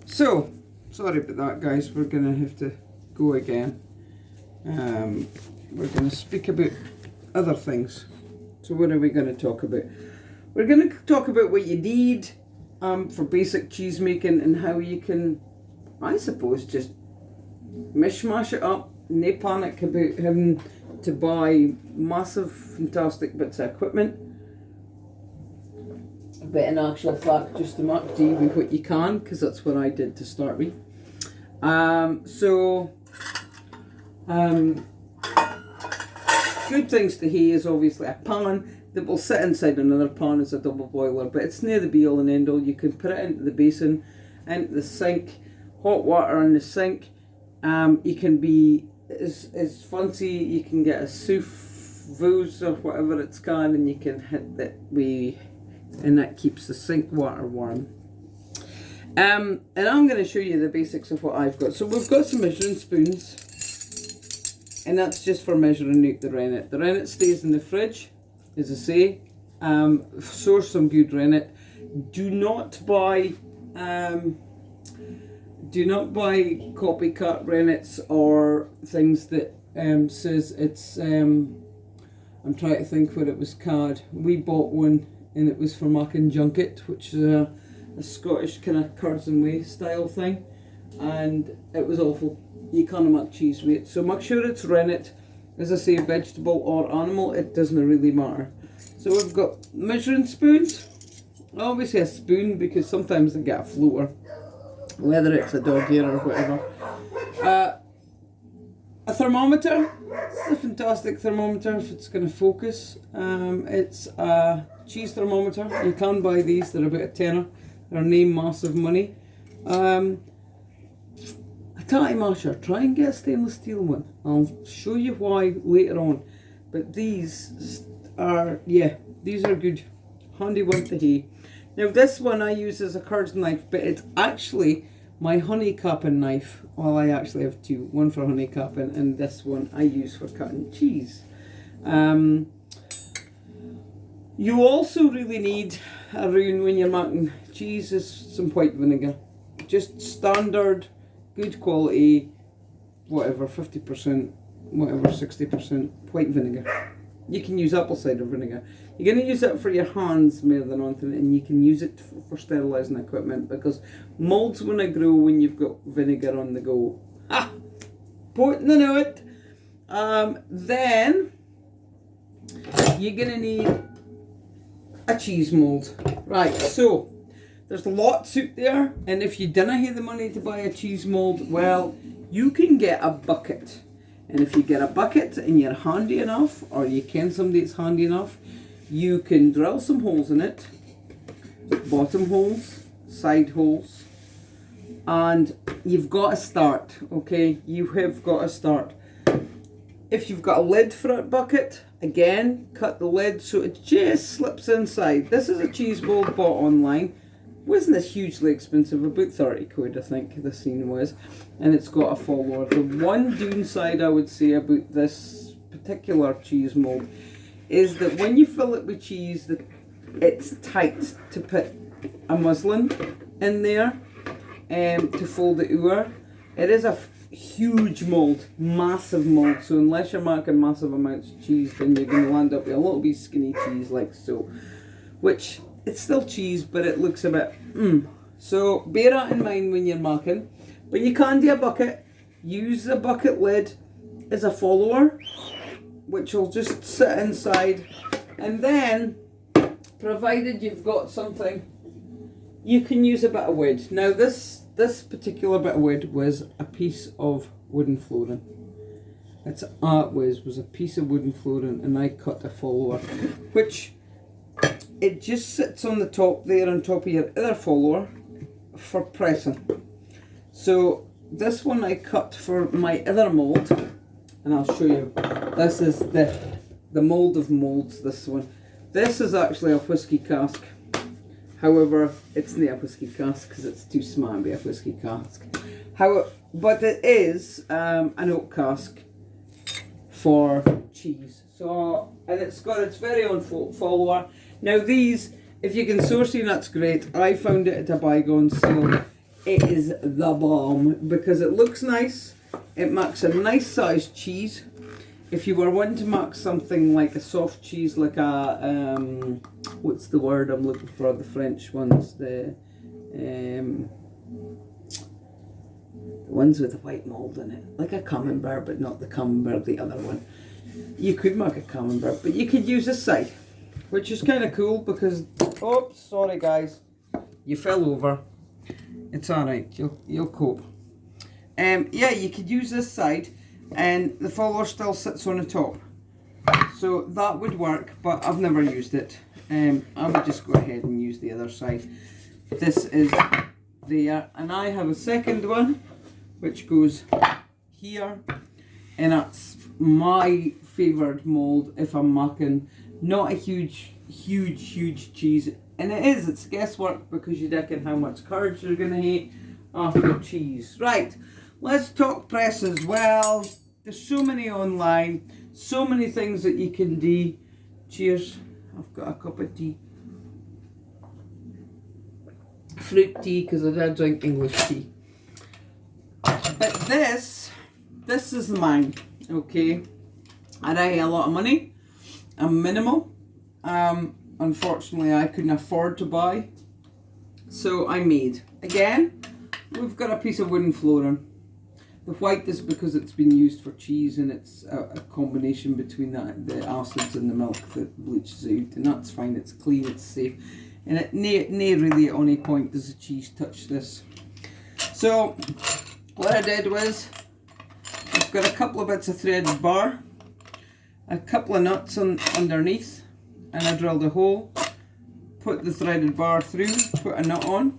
So, sorry about that, guys. We're going to have to go again. We're going to speak about other things. So what are we going to talk about? We're going to talk about what you need for basic cheese making and how you can, I suppose, just mishmash it up. No panic about having to buy massive, fantastic bits of equipment. But in actual fact, just to make do with what you can, because that's what I did to start with. Good things to have is obviously a pan that will sit inside another pan as a double boiler, but it's near the be all and end all. You can put it into the basin, into the sink, hot water in the sink. You can be as fancy, you can get a soufflose or whatever it's called, and you can hit that and that keeps the sink water warm. And I'm going to show you the basics of what I've got. So we've got some measuring spoons, and that's just for measuring out the rennet. The rennet stays in the fridge, as I say. Source some good rennet. Do not buy copycat rennets or things that says it's I'm trying to think what it was called. We bought one and it was for making junket, which is a Scottish kind of curds and whey style thing, and it was awful. You can't make cheese with it, so make sure it's rennet. As I say, vegetable or animal, it doesn't really matter. So we've got measuring spoons. I always say a spoon because sometimes I get a floater, whether it's a dog ear or whatever. A thermometer. It's a fantastic thermometer if it's going to focus. It's a cheese thermometer. You can buy these, they're about a tenner. They're no massive money. A tatty masher. Try and get a stainless steel one. I'll show you why later on. But these are good. Handy one to have. Now this one I use as a curds knife, but it's actually my honey capping knife. Well, I actually have two. One for honey capping and this one I use for cutting cheese. You also really need around when you're making cheese is some white vinegar. Just standard, good quality, whatever, 50%, whatever, 60% white vinegar. You can use apple cider vinegar. You're going to use it for your hands more than anything, and you can use it for sterilising equipment, because moulds want to grow when you've got vinegar on the go. Ah! Important to know it. Then you're going to need a cheese mould. Right, so there's lots out there, and if you didn't have the money to buy a cheese mould, well, you can get a bucket. And if you get a bucket and you're handy enough, or you ken somebody that's handy enough, you can drill some holes in it, bottom holes, side holes, and you've got to start, okay? You have got to start. If you've got a lid for a bucket, again, cut the lid so it just slips inside. This is a cheese mould bought online. Wasn't this hugely expensive, about 30 quid I think this thing was, and it's got a follower. The one downside I would say about this particular cheese mould is that when you fill it with cheese, it's tight to put a muslin in there to fold it over. It is a huge mould, massive mould, so unless you're making massive amounts of cheese, then you're going to land up with a little bit skinny cheese like so, which it's still cheese, but it looks a bit So bear that in mind when you're making. But you can do a bucket. Use the bucket lid as a follower, which will just sit inside. And then, provided you've got something, you can use a bit of wood. Now this particular bit of wood was a piece of wooden flooring. Its art was a piece of wooden flooring, and I cut a follower, which it just sits on the top there, on top of your other follower for pressing. So this one I cut for my other mould, and I'll show you. This is the mould of moulds, this one. This is actually a whiskey cask. However, it's not a whiskey cask because it's too small to be a whiskey cask. But it is an oak cask for cheese. So, and it's got its very own follower. Now these, if you can source them, that's great. I found it at a bygone sale. it is the bomb because it looks nice. It makes a nice sized cheese. If you were wanting to make something like a soft cheese, like a what's the word I'm looking for? The French ones, the ones with the white mold in it, like a camembert, but not the camembert, the other one. You could make a camembert, but you could use this side, which is kind of cool because, oops, sorry guys, you fell over. It's alright, you'll cope. Yeah, you could use this side and the follower still sits on the top. So that would work, but I've never used it. I would just go ahead and use the other side. This is there, and I have a second one which goes here, and that's my favoured mould if I'm making not a huge cheese. And it's guesswork because you reckon how much curd you're going to eat after cheese. Right, let's talk presses. Well, there's so many online, so many things that you can do. Cheers, I've got a cup of tea. Fruit tea, because I don't drink English tea. But this is mine, okay? And I have a lot of money. I'm minimal. Unfortunately, I couldn't afford to buy, so I made. Again, we've got a piece of wooden flooring. The white is because it's been used for cheese, and it's a combination between the acids and the milk that bleaches out, and that's fine. It's clean, it's safe, and it nae really at any point does the cheese touch this. So what I did was, I've got a couple of bits of threaded bar, a couple of nuts underneath, and I drilled a hole, put the threaded bar through, put a nut on.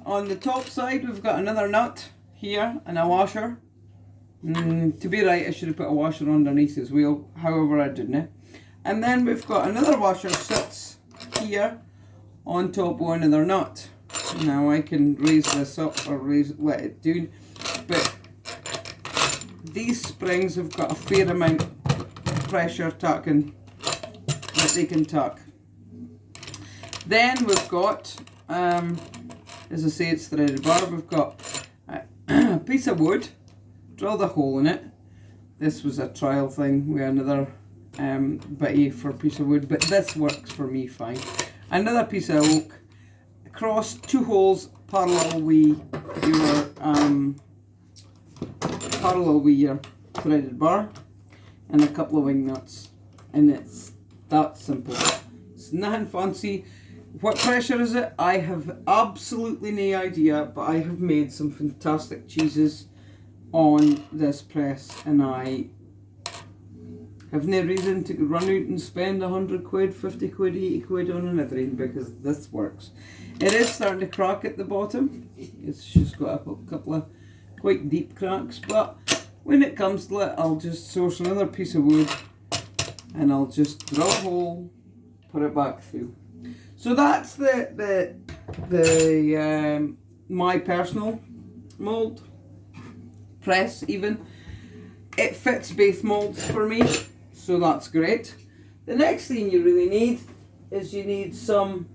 On the top side we've got another nut here and a washer. To be right, I should have put a washer underneath as well, however I didn't. And then we've got another washer sits here on top of another nut. Now I can raise this up or let it down, but these springs have got a fair amount of pressure tucking that they can tuck. Then we've got, as I say, it's threaded bar. We've got a piece of wood, drilled a hole in it. This was a trial thing with another bitty for a piece of wood, but this works for me fine. Another piece of oak, across two holes parallel with your threaded bar, and a couple of wing nuts, and it's that simple. It's nothing fancy. What pressure is it? I have absolutely no idea, but I have made some fantastic cheeses on this press, and I have no reason to run out and spend 100 quid, 50 quid, 80 quid on another, because this works. It is starting to crack at the bottom. It's just got a couple of quite deep cracks, but when it comes to it, I'll just source another piece of wood and I'll just drill a hole, put it back through. So that's my personal mould press. Even it fits both moulds for me, so that's great. The next thing you really need is you need some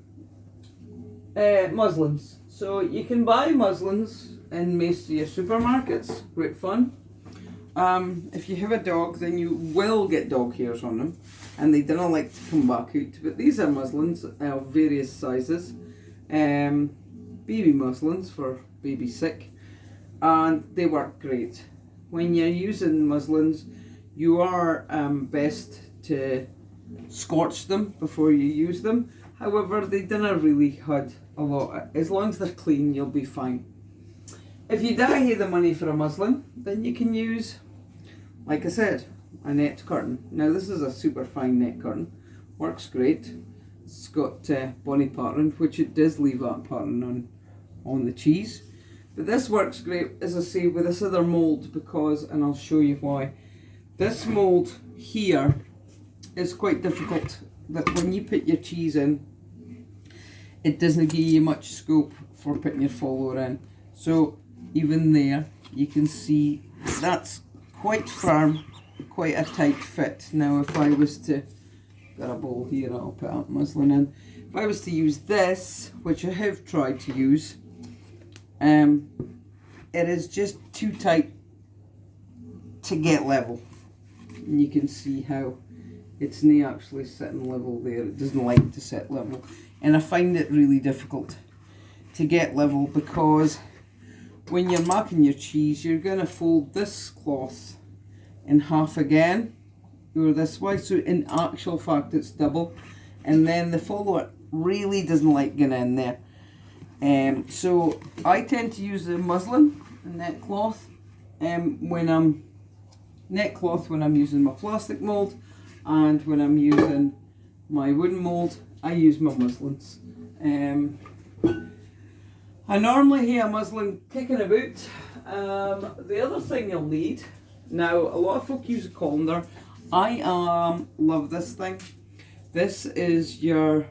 muslins. So you can buy muslins in most of your supermarkets. Great fun. If you have a dog, then you will get dog hairs on them, and they don't like to come back out. But these are muslins of various sizes. Baby muslins for baby sick, and they work great. When you're using muslins, you are best to scorch them before you use them. However, they don't really hurt a lot. As long as they're clean, you'll be fine. If you don't have the money for a muslin, then you can use, like I said, a net curtain. Now this is a super fine net curtain, works great. It's got bonny pattern, which it does leave that pattern on the cheese. But this works great, as I say, with this other mould, because, and I'll show you why. This mould here is quite difficult, that when you put your cheese in, it doesn't give you much scope for putting your follower in. So even there, you can see that's quite firm, quite a tight fit. Now if I was to, got a bowl here, I'll put up muslin in. If I was to use this, which I have tried to use, It is just too tight to get level. And you can see how it's not actually sitting level there. It doesn't like to sit level. And I find it really difficult to get level because when you're marking your cheese, you're going to fold this cloth in half again, or this way. So in actual fact, it's double. And then the follower really doesn't like getting in there. So I tend to use the muslin net cloth when I'm using my plastic mold, and when I'm using my wooden mold, I use my muslins. I normally have a muslin kicking about. The other thing you'll need, now a lot of folk use a colander. I love this thing. This is your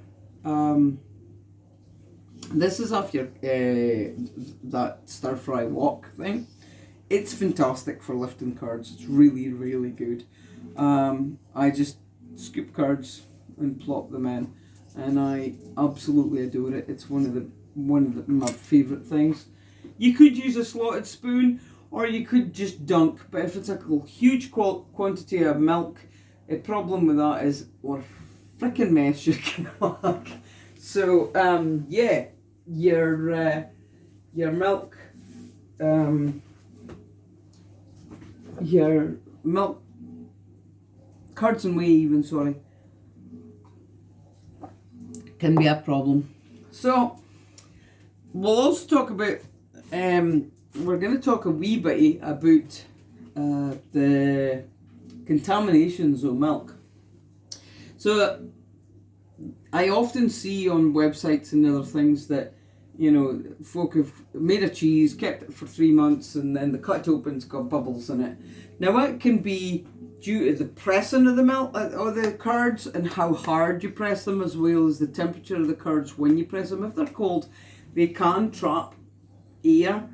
this is off your that stir fry wok thing. It's fantastic for lifting curds. It's really, really good. I just scoop curds and plop them in, and I absolutely adore it. It's one of my favourite things. You could use a slotted spoon, or you could just dunk. But if it's a huge quantity of milk, the problem with that is what a freaking mess you can make. So yeah, your milk. Your milk, curds and whey even, sorry, can be a problem. So we'll also talk about, we're going to talk a wee bit about the contaminations of milk. So I often see on websites and other things that, you know, folk have made a cheese, kept it for 3 months, and then the cut open's got bubbles in it. Now it can be due to the pressing of the milk or the curds and how hard you press them, as well as the temperature of the curds when you press them. If they're cold, they can trap air,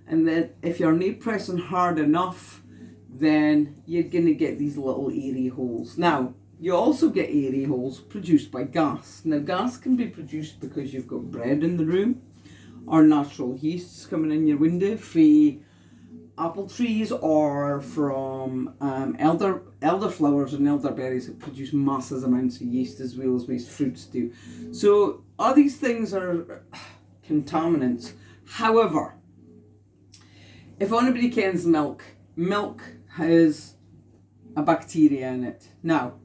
and then if you're not pressing hard enough, then you're going to get these little airy holes. Now, you also get airy holes produced by gas. Now, gas can be produced because you've got bread in the room, or natural yeasts coming in your window from apple trees, or from elderflowers and elderberries that produce massive amounts of yeast, as well as most fruits do. So all these things are contaminants. However, if anybody cans milk has a bacteria in it. Now,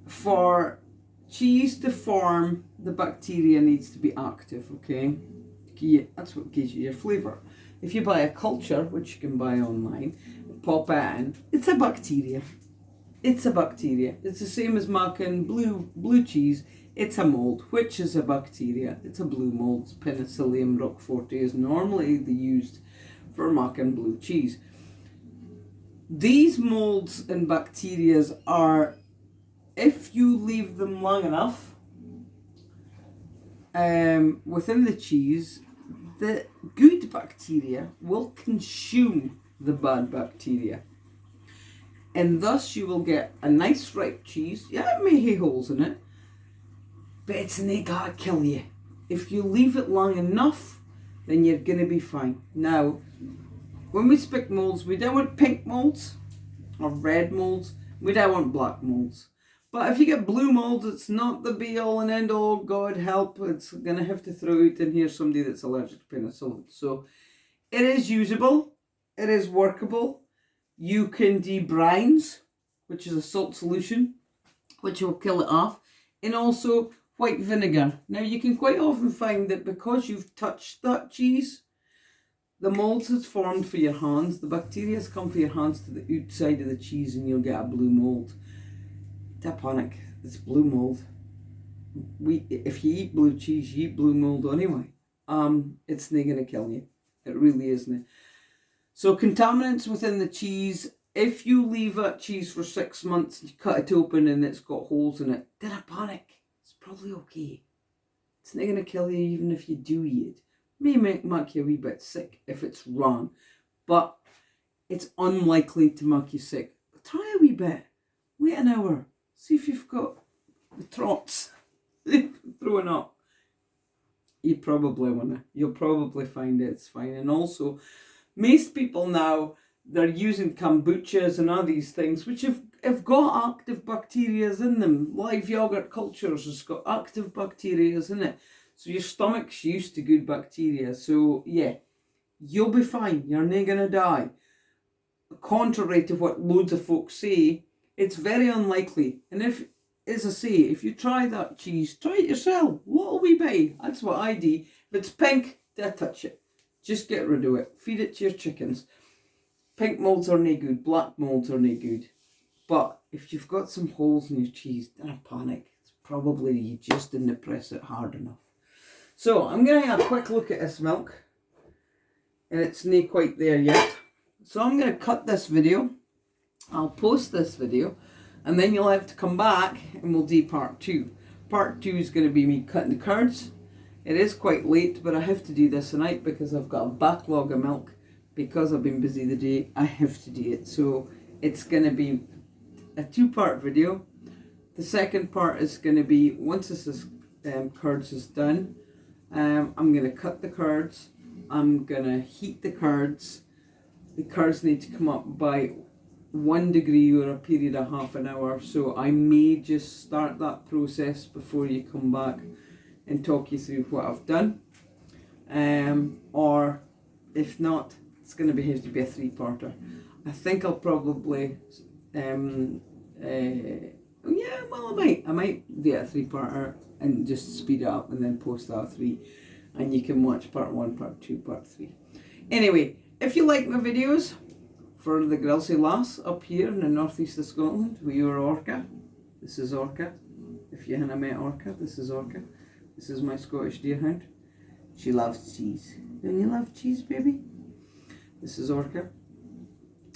for cheese to form, the bacteria needs to be active, okay? That's what gives you your flavour. If you buy a culture, which you can buy online, pop it in, it's a bacteria. It's a bacteria. It's the same as making blue cheese. It's a mould, which is a bacteria. It's a blue mould. Penicillium roqueforti is normally used for making blue cheese. These moulds and bacteria are, if you leave them long enough within the cheese, the good bacteria will consume the bad bacteria. And thus you will get a nice ripe cheese. Yeah, it may have holes in it, but it's not gonna kill you. If you leave it long enough, then you're gonna be fine. Now, when we speak moulds, we don't want pink moulds or red moulds. We don't want black moulds. But if you get blue mould, it's not the be all and end all. God help, it's going to have to throw out in here somebody that's allergic to penicillin. So it is usable. It is workable. You can debrines, which is a salt solution, which will kill it off. And also white vinegar. Now you can quite often find that because you've touched that cheese, the mould has formed for your hands. The bacteria has come for your hands to the outside of the cheese, and you'll get a blue mould. Don't panic, it's blue mould. If you eat blue cheese, you eat blue mould anyway. It's not going to kill you. It really isn't. So contaminants within the cheese, if you leave that cheese for 6 months, you cut it open and it's got holes in it, don't panic. It's probably okay. It's not going to kill you even if you do eat it. May make you a wee bit sick if it's wrong, but it's unlikely to make you sick. But try a wee bit. Wait an hour. See if you've got the trots throwing up. you probably wanna. You'll probably find it's fine. And also, most people now, they're using kombuchas and all these things, which have got active bacteria in them. Live yogurt cultures has got active bacteria in it. So your stomach's used to good bacteria. So yeah, you'll be fine. You're not gonna die. Contrary to what loads of folks say, it's very unlikely. And if, as I say, if you try that cheese, try it yourself. What'll we buy? That's what I do. If it's pink, don't touch it. Just get rid of it. Feed it to your chickens. Pink moulds are no good. Black moulds are no good. But if you've got some holes in your cheese, don't panic. It's probably you just didn't press it hard enough. So I'm going to have a quick look at this milk. And it's not quite there yet. So I'm going to cut this video. I'll post this video. And then you'll have to come back and we'll do part 2. Part 2 is going to be me cutting the curds. It is quite late, but I have to do this tonight because I've got a backlog of milk. Because I've been busy the day, I have to do it. So it's going to be a 2-part video. The second part is going to be, once this is, curds is done, I'm going to cut the curds. I'm going to heat the curds. The curds need to come up by 1 degree or a period of half an hour. So I may just start that process before you come back and talk you through what I've done. Or if not, it's going to have to be a 3-parter. I think I'll probably, I might do a 3-parter and just speed it up and then post that 3. And you can watch part 1, part 2, part 3. Anyway, if you like my videos for the Grillsy Lass up here in the northeast of Scotland, we are Orca. This is Orca. If you haven't met Orca, this is Orca. This is my Scottish Deerhound. She loves cheese. Don't you love cheese, baby? This is Orca.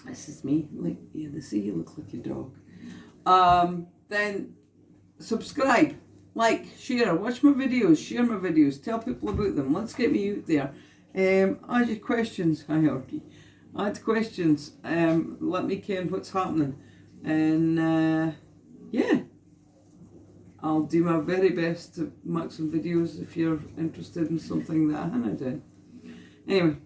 This is me. Like, yeah, they say you look like your dog. Then subscribe, like, share, watch my videos, share my videos, tell people about them. Let's get me out there. Add your questions. Hi, Orky. Add questions. Let me ken what's happening. And yeah, I'll do my very best to make some videos if you're interested in something that I haven't done. Anyway.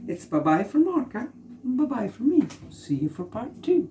It's bye-bye from Orca, and bye-bye from me. See you for part 2.